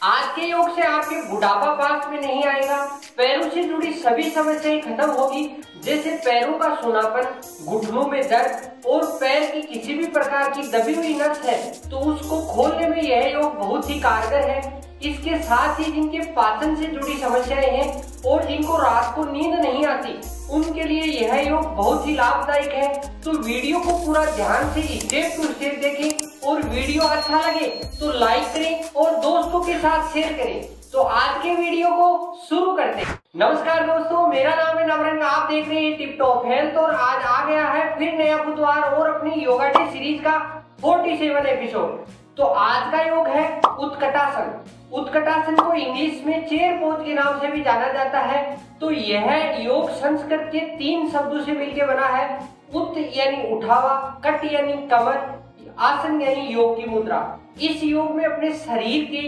आज के योग से आपके बुढ़ापा पास में नहीं आएगा। पैरों से जुड़ी सभी समस्याएं खत्म होगी, जैसे पैरों का सूनापन, घुटनों में दर्द और पैर की किसी भी प्रकार की दबी हुई नस है तो उसको खोलने में यह योग बहुत ही कारगर है। इसके साथ ही जिनके पाचन से जुड़ी समस्याएं हैं और जिनको रात को नींद नहीं आती उनके लिए यह योग बहुत ही लाभदायक है। तो वीडियो को पूरा ध्यान से स्टेप टू स्टेप देखें और वीडियो अच्छा लगे तो लाइक करें और दोस्तों के साथ शेयर करें। तो आज के वीडियो को शुरू करते हैं। नमस्कार दोस्तों, मेरा नाम है नवरंग, आप देख रहे हैं टिप टॉप हेल्थ और आज आ गया है फिर नया बुधवार और अपनी योगा डे सीरीज का 47 एपिसोड। तो आज का योग है उत्कटासन। उत्कटासन को इंग्लिश में चेयर पोज के नाम से भी जाना जाता है। तो यह योग संस्कृत के 3 शब्दों से मिलकर बना है। उत यानी उठावा, कट यानी कमर, आसन यानी योग की मुद्रा। इस योग में अपने शरीर के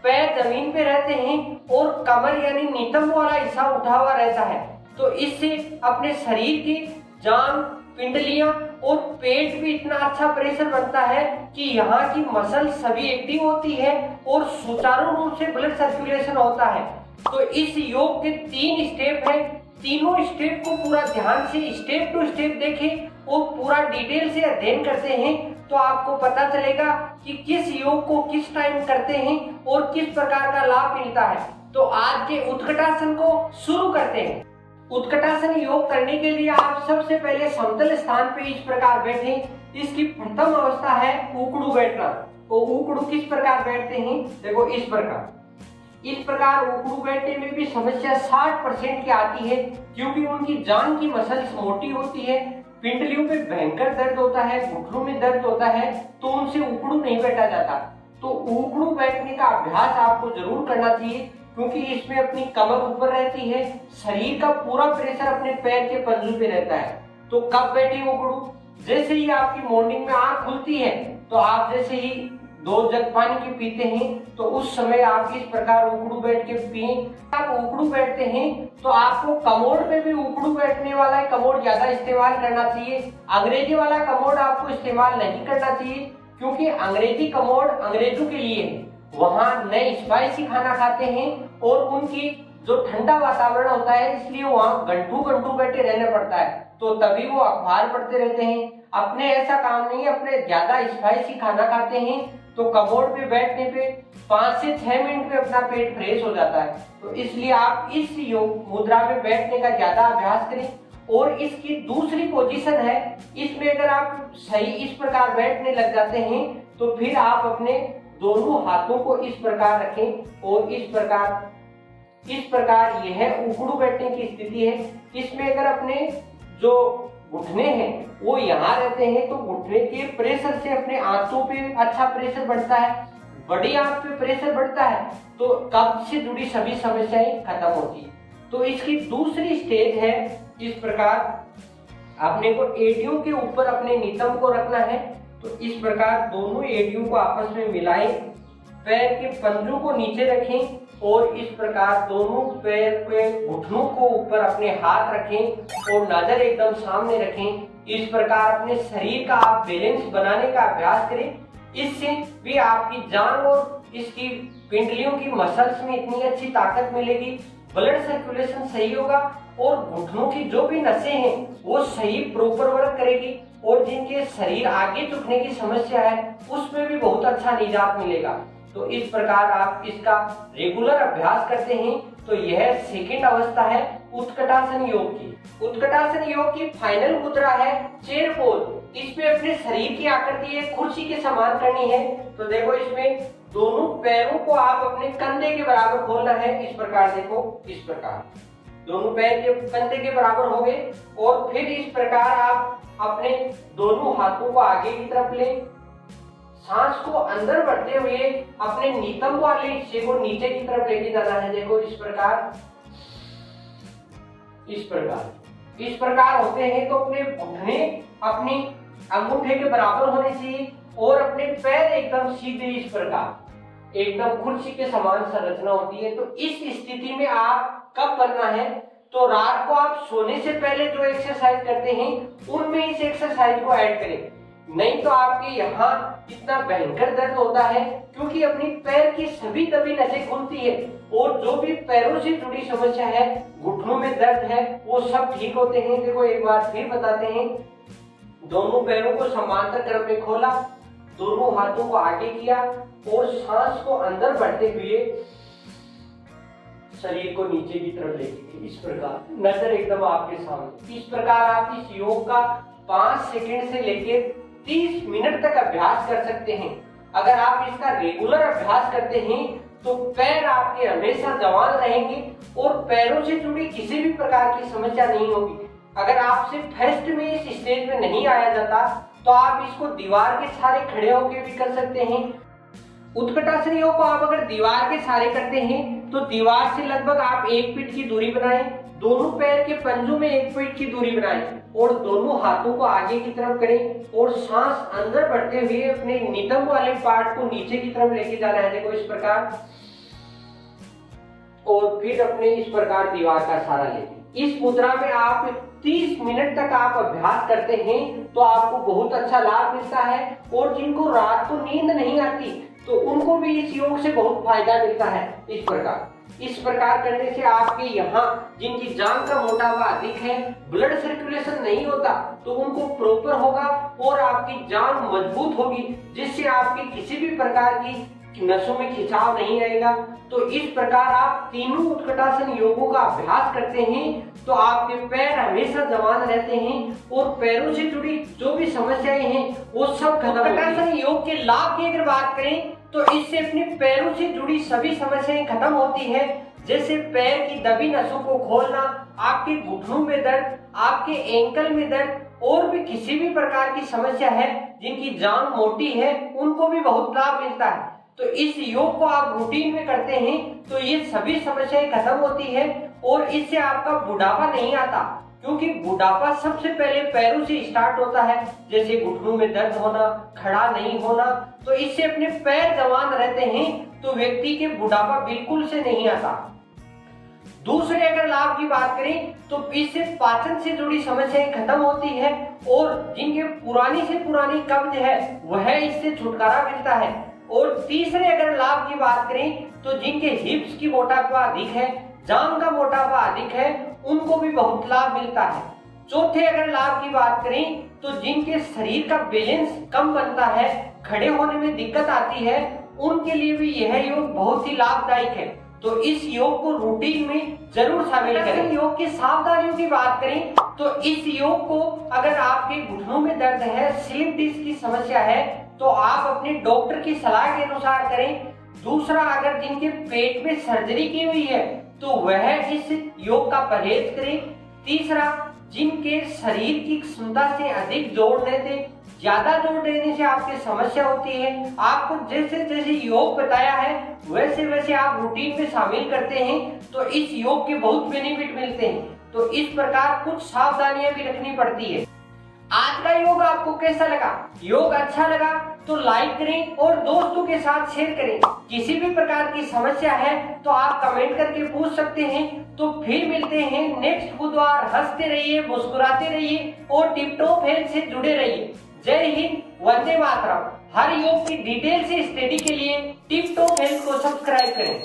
पैर जमीन पे रहते हैं और कमर यानी नितंब वाला हिस्सा उठा हुआ रहता है। तो इससे अपने शरीर की जांघ, पिंडलियां और पेट भी इतना अच्छा प्रेशर बनता है कि यहाँ की मसल सभी एक्टिव होती है और सुचारू रूप से ब्लड सर्कुलेशन होता है। तो इस योग के 3 स्टेप हैं। तीनों स्टेप को पूरा ध्यान से स्टेप टू स्टेप देखें और पूरा डिटेल से अध्ययन करते हैं तो आपको पता चलेगा कि किस योग को किस टाइम करते हैं और किस प्रकार का लाभ मिलता है। तो आज के उत्कटासन को शुरू करते हैं। उत्कटासन योग करने के लिए आप सबसे पहले समतल स्थान पे इस प्रकार बैठें। इसकी प्रथम अवस्था है उकड़ू बैठना। तो उकड़ू किस प्रकार बैठते हैं, देखो इस प्रकार उकड़ू बैठने में भी समस्या 60% की आती है क्योंकि उनकी जांघ की मसल्स मोटी होती है, पिंडलियों पे भयंकर दर्द होता है, घुटनों में दर्द होता है, तो उनसे उकड़ू नहीं बैठा जाता। तो उकड़ू बैठने का अभ्यास आपको जरूर करना चाहिए क्योंकि इसमें अपनी कमर ऊपर रहती है, शरीर का पूरा प्रेशर अपने पैर के पंजों पे रहता है। तो कब बैठे उकड़ू, जैसे ही आपकी मॉर्निंग में आंख खुलती है तो आप जैसे ही 2 जग पानी के पीते हैं तो उस समय आप इस प्रकार उकड़ू बैठ के पिए। आप उकड़ू बैठते हैं तो आपको कमोड पे भी उकड़ू बैठने वाला कमोड ज्यादा इस्तेमाल करना चाहिए। अंग्रेजी वाला कमोड आपको इस्तेमाल नहीं करना चाहिए क्योंकि अंग्रेजी कमोड अंग्रेजों के लिए है। वहाँ नए स्पाइसी खाना खाते हैं और उनकी जो ठंडा वातावरण होता है इसलिए वहाँ घंटू बैठे रहना पड़ता है, तो तभी वो अखबार पढ़ते रहते हैं। अपने ऐसा काम नहीं है, अपने ज्यादा स्पाइसी खाना खाते हैं तो कमोड पे बैठने पे 5 से 6 मिनट में अपना पेट फ्रेश हो जाता है। तो इसलिए आप इस योग मुद्रा में बैठने का ज्यादा अभ्यास करें। और इसकी दूसरी पोजीशन है, इसमें अगर आप सही इस प्रकार बैठने लग जाते हैं तो फिर आप अपने दोनों हाथों को इस प्रकार रखें और इस प्रकार यह उकड़ू बैठने की स्थिति है। इसमें अगर अपने जो घुटने हैं वो यहाँ रहते हैं तो घुटने के प्रेशर से अपने आंतों पे अच्छा प्रेशर बढ़ता है, बड़ी आंत पे प्रेशर बढ़ता है तो कब्ज से जुड़ी सभी समस्याएं खत्म होती है। तो इसकी दूसरी स्टेज है, इस प्रकार अपने को एड़ियों के ऊपर अपने नितंब को रखना है। तो इस प्रकार दोनों एड़ियों को आपस में मिलाएं, पैर के पंजों को नीचे रखें और इस प्रकार दोनों पैर के घुटनों को ऊपर अपने हाथ रखें और नजर एकदम सामने रखें। इस प्रकार अपने शरीर का आप बैलेंस बनाने का अभ्यास करें। इससे भी आपकी जांघ और इसकी पिंडलियों की मसल्स में इतनी अच्छी ताकत मिलेगी, ब्लड सर्कुलेशन सही होगा और घुटनों की जो भी नसें हैं वो सही प्रॉपर वर्क करेगी और जिनके शरीर आगे झुकने की समस्या है उसमें भी बहुत अच्छा निजात मिलेगा। तो इस प्रकार आप इसका रेगुलर अभ्यास करते हैं तो यह सेकंड अवस्था है उत्कटासन योग की। उत्कटासन योग की फाइनल मुद्रा है चेयर पोज। इसमें अपने शरीर की आकृति एक कुर्सी के समान करनी है। तो देखो इसमें दोनों पैरों को आप अपने कंधे के बराबर खोलना है। इस प्रकार देखो, इस प्रकार दोनों पैर के कंधे के बराबर हो गए और फिर इस प्रकार आप अपने दोनों हाथों को आगे की तरफ लें, सांस को अंदर बढ़ते हुए अपने नितंब वाले हिस्से को नीचे की तरफ लेके जाना है। देखो इस प्रकार होते हैं तो अपने घुटने अपनी अंगूठे के बराबर होने चाहिए और अपने पैर एकदम सीधे इस प्रकार एकदम कुर्सी के समान संरचना होती है। तो इस स्थिति में आप कब करना है, तो रात को आप सोने से पहले जो एक्सरसाइज करते हैं उनमें इस एक्सरसाइज को ऐड करें। नहीं तो आपके यहाँ कितना भयंकर दर्द होता है, क्योंकि अपनी पैर की सभी दबी नसें खुलती है और जो भी पैरों से जुड़ी समस्या है, घुटनों में दर्द है, वो सब ठीक होते हैं। देखो एक बार फिर बताते हैं। दोनों पैरों को समांतर क्रम में खोला, दोनों हाथों को आगे किया और सांस को अंदर बढ़ते हुए शरीर को नीचे की तरफ लेके इस प्रकार, नजर एकदम आपके सामने। इस प्रकार आप इस योग का 5 सेकंड से लेकर 30 मिनट तक अभ्यास कर सकते हैं। अगर आप इसका रेगुलर अभ्यास करते हैं तो पैर आपके हमेशा जवान रहेंगे और पैरों से जुड़ी किसी भी प्रकार की समस्या नहीं होगी। अगर आपसे फर्स्ट में इस स्टेज में नहीं आया जाता तो आप इसको दीवार के सहारे खड़े होकर भी कर सकते हैं। उत्कटासन योग को आप अगर दीवार के सहारे करते हैं तो दीवार से लगभग आप 1 फीट की दूरी बनाएं, दोनों पैर के पंजों में 1 फीट की दूरी बनाएं और दोनों हाथों को आगे की तरफ करें और सांस अंदर बढ़ते हुए अपने नितंब वाले पार्ट को नीचे की तरफ लेके जाना है। देखो इस प्रकार, और फिर अपने इस प्रकार दीवार का सहारा लेंगे। इस मुद्रा में आप 30 मिनट तक आप अभ्यास करते हैं तो आपको बहुत अच्छा लाभ मिलता है। और जिनको रात को नींद नहीं आती तो उनको भी इस योग से बहुत फायदा मिलता है। इस प्रकार करने से आपके यहाँ जिनकी जांघ का मोटापा अधिक है, ब्लड सर्कुलेशन नहीं होता, तो उनको प्रॉपर होगा और आपकी जांघ मजबूत होगी, जिससे आपकी किसी भी प्रकार की नसों में खिंचाव नहीं आएगा। तो इस प्रकार आप तीनों उत्कटासन योगों का अभ्यास करते हैं तो आपके पैर हमेशा जवान रहते हैं और पैरों से जुड़ी जो भी समस्याएं हैं वो सब खत्म होती हैं। उत्कटासन योग के लाभ की अगर बात करें तो इससे अपने पैरों से जुड़ी सभी समस्याएं खत्म होती है, जैसे पैर की दबी नसों को खोलना, आपके घुटनों में दर्द, आपके एंकल में दर्द, और भी किसी भी प्रकार की समस्या है, जिनकी जांघ मोटी है उनको भी बहुत लाभ मिलता है। तो इस योग को आप रूटीन में करते हैं तो ये सभी समस्याएं खत्म होती है और इससे आपका बुढ़ापा नहीं आता, क्योंकि बुढ़ापा सबसे पहले पैरों से स्टार्ट होता है, जैसे घुटनों में दर्द होना, खड़ा नहीं होना। तो इससे अपने पैर जवान रहते हैं तो व्यक्ति के बुढ़ापा बिल्कुल से नहीं आता। दूसरे अगर लाभ की बात करें तो इससे पाचन से जुड़ी समस्याएं खत्म होती है और जिनके पुरानी से पुरानी कब्ज है वह इससे छुटकारा मिलता है। और तीसरे अगर लाभ की बात करें तो जिनके हिप्स की मोटापा अधिक है, जांघ का मोटापा अधिक है, उनको भी बहुत लाभ मिलता है। चौथे अगर लाभ की बात करें तो जिनके शरीर का बैलेंस कम बनता है, खड़े होने में दिक्कत आती है, उनके लिए भी यह योग बहुत ही लाभदायक है। तो इस योग को रूटीन में जरूर शामिल करें। योग की सावधानियों की बात करें तो इस योग को अगर आपके घुटनों में दर्द है, स्लिप डिस्क की समस्या है, तो आप अपने डॉक्टर की सलाह के अनुसार करें। दूसरा, अगर जिनके पेट में सर्जरी की हुई है तो वह इस योग का परहेज करें। तीसरा, जिनके शरीर की क्षमता से अधिक जोड़ लेते, ज्यादा जोड़ देने से आपकी समस्या होती है, आपको जैसे जैसे योग बताया है वैसे वैसे आप रूटीन में शामिल करते हैं तो इस योग के बहुत बेनिफिट मिलते हैं। तो इस प्रकार कुछ सावधानियां भी रखनी पड़ती है। आज का योग आपको कैसा लगा? योग अच्छा लगा तो लाइक करें और दोस्तों के साथ शेयर करें। किसी भी प्रकार की समस्या है तो आप कमेंट करके पूछ सकते हैं। तो फिर मिलते हैं नेक्स्ट बुधवार। हंसते रहिए, मुस्कुराते रहिए और टिप टॉप हेल्थ से जुड़े रहिए। जय हिंद, वंदे मातरम। हर योग की डिटेल से स्टडी के लिए टिप टॉप हेल्थ को सब्सक्राइब करें।